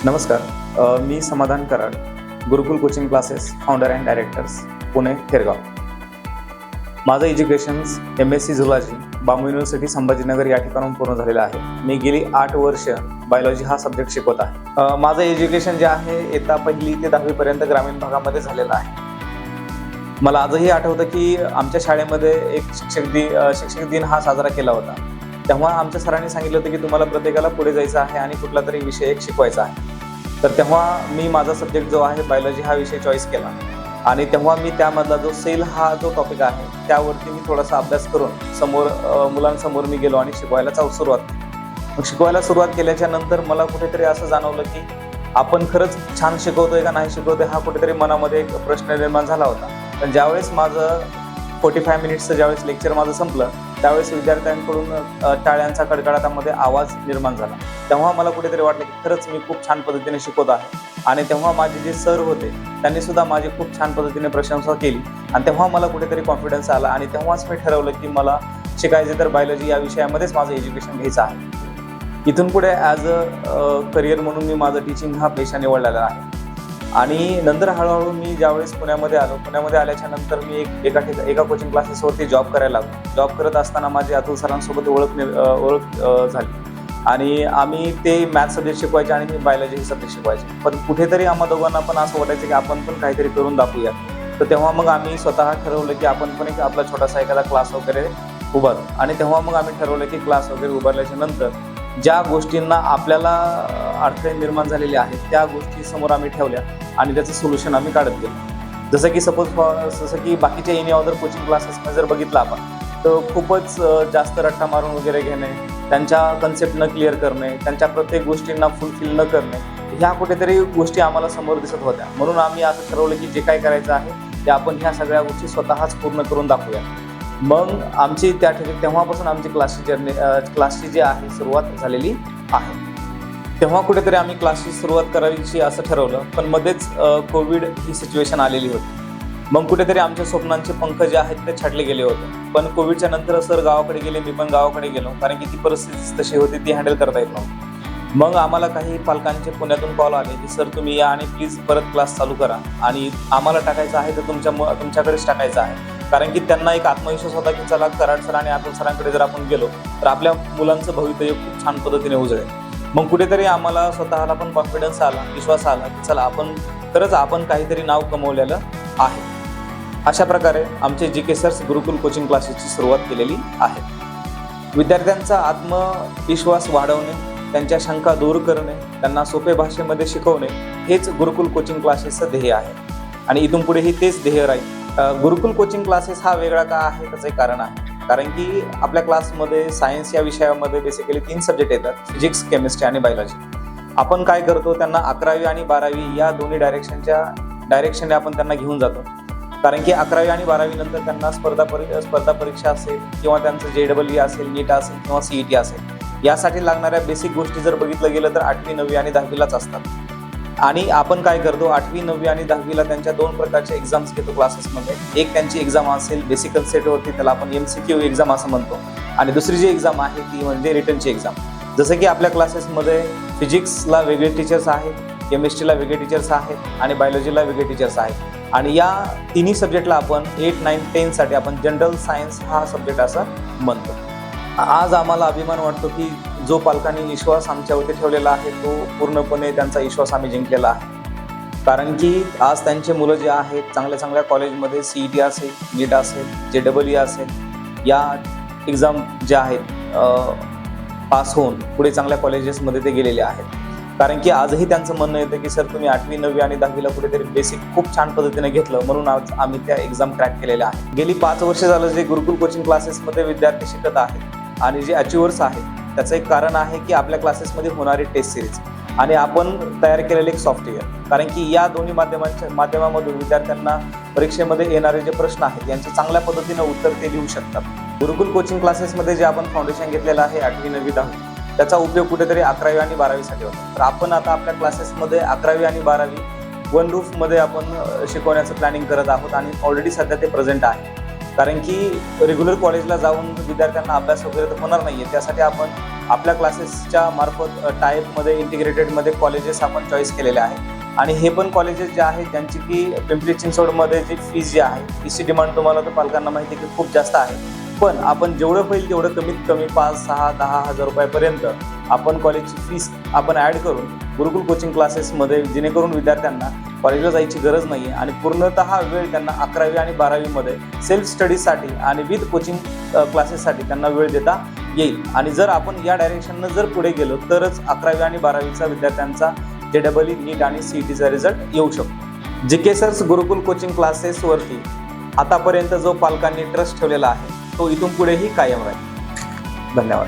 नमस्कार. मी Samadhan Karad, Gurukul coaching classes founder and directors, Pune Thergaon. माझं educations MSc zoology BAMU university Sambhajinagar या ठिकाणून पूर्ण झालेलं आहे. मी गेली 8 वर्ष बायोलॉजी हा सब्जेक्ट शिकवत आहे. माझं एज्युकेशन जे आहे इयत्ता 1ली ते 10वी पर्यंत ग्रामीण भागामध्ये झालेलं आहे. मला आजही आठवतं की आमच्या शाळेमध्ये एक शिक्षक दिन हा साजरा केला होता. तेव्हा आमच्या सरांनी सांगितलं होतं की तुम्हाला प्रत्येकाला पुढे जायचं आहे आणि कुठला तरी विषय एक शिकवायचा आहे. तर तेव्हा मी माझा सब्जेक्ट जो आहे बायोलॉजी हा विषय चॉईस केला आणि तेव्हा मी त्यामधला जो सेल हा जो टॉपिक आहे त्यावरती मी थोडासा अभ्यास करून मुलांसमोर मी गेलो आणि शिकवायला सुरुवात केली. मग शिकवायला सुरुवात केल्याच्या नंतर मला कुठेतरी असं जाणवलं की आपण खरंच छान शिकवतोय का नाही शिकवतोय हा कुठेतरी मनामध्ये एक प्रश्न निर्माण झाला होता. पण ज्यावेळेस माझं 45 मिनिट्सचं ज्यावेळेस लेक्चर माझं संपलं त्यावेळेस विद्यार्थ्यांकडून टाळ्यांचा कडकडाटामध्ये आवाज निर्माण झाला. तेव्हा मला कुठेतरी वाटलं की खरंच मी खूप छान पद्धतीने शिकवत आहे आणि तेव्हा माझे जे सर होते त्यांनी सुद्धा माझी खूप छान पद्धतीने प्रशंसा केली आणि तेव्हा मला कुठेतरी कॉन्फिडन्स आला आणि तेव्हाच मी ठरवलं की मला शिकायचे तर बायोलॉजी या विषयामध्येच माझं एज्युकेशन घ्यायचं आहे. इथून पुढे ॲज अ करिअर म्हणून मी माझं टीचिंग हा पेशा निवडलेला आहे आणि नंतर हळूहळू मी ज्यावेळेस पुण्यामध्ये आल्याच्या नंतर मी एका कोचिंग क्लासेसवरती जॉब करायला लागलो. जॉब करत असताना माझी अतुल सरांसोबत ओळख झाली आणि आम्ही ते मॅथ्स सब्जेक्ट शिकवायचे आणि मी बायोलॉजी सब्जेक्ट शिकवायचे. पण कुठेतरी आम्हा दोघांना पण असं वाटायचं की आपण पण काहीतरी करून दाखवूया. तर तेव्हा मग आम्ही स्वतः ठरवलं की आपण पण एक आपला छोटासा एखादा क्लास वगैरे उभारू आणि तेव्हा मग आम्ही ठरवलं की क्लास वगैरे उभारल्याच्या नंतर ज्या गोष्टींना आपल्याला अडथळे निर्माण झालेले आहेत त्या गोष्टी समोर आम्ही ठेवल्या आणि त्याचं सोल्युशन आम्ही काढत गेलो. जसं की बाकीच्या एनी अदर कोचिंग क्लासेसमध्ये जर बघितलं आपण तर खूपच जास्त रट्टा मारून वगैरे घेणे, त्यांच्या कन्सेप्ट न क्लिअर करणे, त्यांच्या प्रत्येक गोष्टींना फुलफिल न करणे, ह्या कुठेतरी गोष्टी आम्हाला समोर दिसत होत्या. म्हणून आम्ही असं ठरवलं की जे काय करायचं आहे ते आपण ह्या सगळ्या गोष्टी स्वतःच पूर्ण करून दाखवूया. मग आमची तेव्हापासून आमची क्लासची जी आहे सुरुवात झालेली आहे. तेव्हा कुठेतरी आम्ही क्लासची सुरुवात करायची असं ठरवलं, पण मध्येच कोविड ही सिच्युएशन आलेली होती. मग कुठेतरी आमच्या स्वप्नांचे पंख जे आहेत ते छाटले गेले होते. पण कोविडच्या नंतर सर गावाकडे गेले, मी पण गावाकडे गेलो, कारण की ती परिस्थिती तशी होती ती हँडल करता येत नव्हती. मग आम्हाला काही पालकांचे पुण्यातून कॉल आले की सर तुम्ही या आणि प्लीज परत क्लास चालू करा आणि आम्हाला टाकायचं आहे तर तुमच्याकडेच टाकायचं आहे. कारण की त्यांना एक आत्मविश्वास होता की चला कराड सर आणि अतुल सरांकडे जर आपण गेलो तर आपल्या मुलांचं भवितव्य खूप छान पद्धतीने उजळेल. मग कुठेतरी आम्हाला स्वतःला पण कॉन्फिडन्स आला, विश्वास आला की चला आपण काहीतरी नाव कमवलेलं आहे. अशा प्रकारे आमचे GK सर्स गुरुकुल कोचिंग क्लासेसची सुरुवात केलेली आहे. विद्यार्थ्यांचा आत्मविश्वास वाढवणे, त्यांच्या शंका दूर करणे, त्यांना सोपे भाषेमध्ये शिकवणे हेच गुरुकुल कोचिंग क्लासेसचं ध्येय आहे आणि इथून पुढेही तेच ध्येय राहील. गुरुकुल कोचिंग क्लासेस हा वेगळा का आहे त्याचं एक कारण आहे. कारण की आपल्या क्लासमध्ये सायन्स या विषयामध्ये बेसिकली 3 सब्जेक्ट येतात, फिजिक्स, केमिस्ट्री आणि बायोलॉजी. आपण काय करतो त्यांना 11वी आणि 12वी या दोन्ही डायरेक्शनने आपण त्यांना घेऊन जातो. कारण की 11वी आणि 12वी नंतर त्यांना स्पर्धा परीक्षा असेल किंवा त्यांचं JEE असेल, नीट असेल किंवा CET असेल, यासाठी लागणाऱ्या बेसिक गोष्टी जर बघितलं गेलं तर 8वी, 9वी आणि 10वीलाच असतात. आणि आपण काय करतो 8वी, 9वी आणि 10वीला त्यांच्या 2 प्रकारच्या एक्झाम्स घेतो क्लासेसमध्ये. एक त्यांची एक्झाम असेल बेसिक कन्सेप्ट होती, त्याला आपण MCQ एक्झाम असं म्हणतो, आणि दुसरी जी एक्झाम आहे ती म्हणजे रिटनची एक्झाम. जसं की आपल्या क्लासेसमध्ये फिजिक्सला वेगळे टीचर्स आहेत, केमिस्ट्रीला वेगळे टीचर्स आहेत आणि बायोलॉजीला वेगळे टीचर्स आहेत आणि या तिन्ही सब्जेक्टला आपण 8, 9, 10साठी आपण जनरल सायन्स हा सब्जेक्ट असं म्हणतो. आज आम्हाला अभिमान वाटतो की जो पालकांनी विश्वास आमच्यावरती ठेवलेला आहे तो पूर्णपणे त्यांचा विश्वास आम्ही जिंकलेला आहे. कारण की आज त्यांचे मुलं जे आहेत चांगल्या कॉलेजमध्ये CET असेल, नीट असेल, JEE असेल या एक्झाम ज्या आहेत पास होऊन पुढे चांगल्या कॉलेजेसमध्ये ते गेलेले आहेत. कारण की आजही त्यांचं म्हणणं येतं की सर तुम्ही 8वी, 9वी आणि 10वीला कुठेतरी बेसिक खूप छान पद्धतीने घेतलं म्हणून आज आम्ही त्या एक्झाम क्रॅक केलेल्या आहेत. गेली 5 वर्ष झालं जे गुरुकुल कोचिंग क्लासेसमध्ये विद्यार्थी शिकत आहेत आणि जे अचिव्हर्स आहेत त्याचं एक कारण आहे की आपल्या क्लासेसमध्ये होणारी टेस्ट सिरीज आणि आपण तयार केलेले एक सॉफ्टवेअर. कारण की या दोन्ही माध्यमामधून विद्यार्थ्यांना परीक्षेमध्ये येणारे जे प्रश्न आहेत यांचे चांगल्या पद्धतीनं उत्तर ते लिहू शकतात. गुरुकुल कोचिंग क्लासेसमध्ये जे आपण फाउंडेशन घेतलेलं आहे 8वी, 9वी, 10वी त्याचा उपयोग कुठेतरी 11वी आणि 12वीसाठी होतो. तर आपण आता आपल्या क्लासेसमध्ये 11वी आणि 12वी वन रूफमध्ये आपण शिकवण्याचं प्लॅनिंग करत आहोत आणि ऑलरेडी सध्या ते प्रेझेंट आहे. कारण की रेग्युलर कॉलेजला जाऊन विद्यार्थ्यांना अभ्यास वगैरे तर होणार नाही आहे, त्यासाठी आपण आपल्या क्लासेसच्या मार्फत टाईपमध्ये इंटिग्रेटेडमध्ये कॉलेजेस आपण चॉईस केलेले आहे आणि हे पण कॉलेजेस जे आहेत ज्यांची की पिंपरी चिंचवडमध्ये जी फीज जी आहे तिची डिमांड तुम्हाला तर पालकांना माहिती आहे की खूप जास्त आहे, पण आपण जेवढं होईल तेवढं कमीत कमी 5, 6, 10,000 रुपयापर्यंत आपण कॉलेजची फीस आपण ॲड करून गुरुकुल कोचिंग क्लासेसमध्ये, जेणेकरून विद्यार्थ्यांना कॉलेजला जायची गरज नाही आहे आणि पूर्णतः वेळ त्यांना 11वी आणि 12वीमध्ये सेल्फ स्टडीजसाठी आणि विथ कोचिंग क्लासेससाठी त्यांना वेळ देता येईल. आणि जर आपण या डायरेक्शननं जर पुढे गेलो तरच 11वी आणि 12वीचा विद्यार्थ्यांचा JEE, नीट आणि CETचा रिझल्ट येऊ शकतो. GK सर्स गुरुकुल कोचिंग क्लासेसवरती आतापर्यंत जो पालकांनी ट्रस्ट ठेवलेला आहे तो इथून पुढेही कायम राहील. धन्यवाद.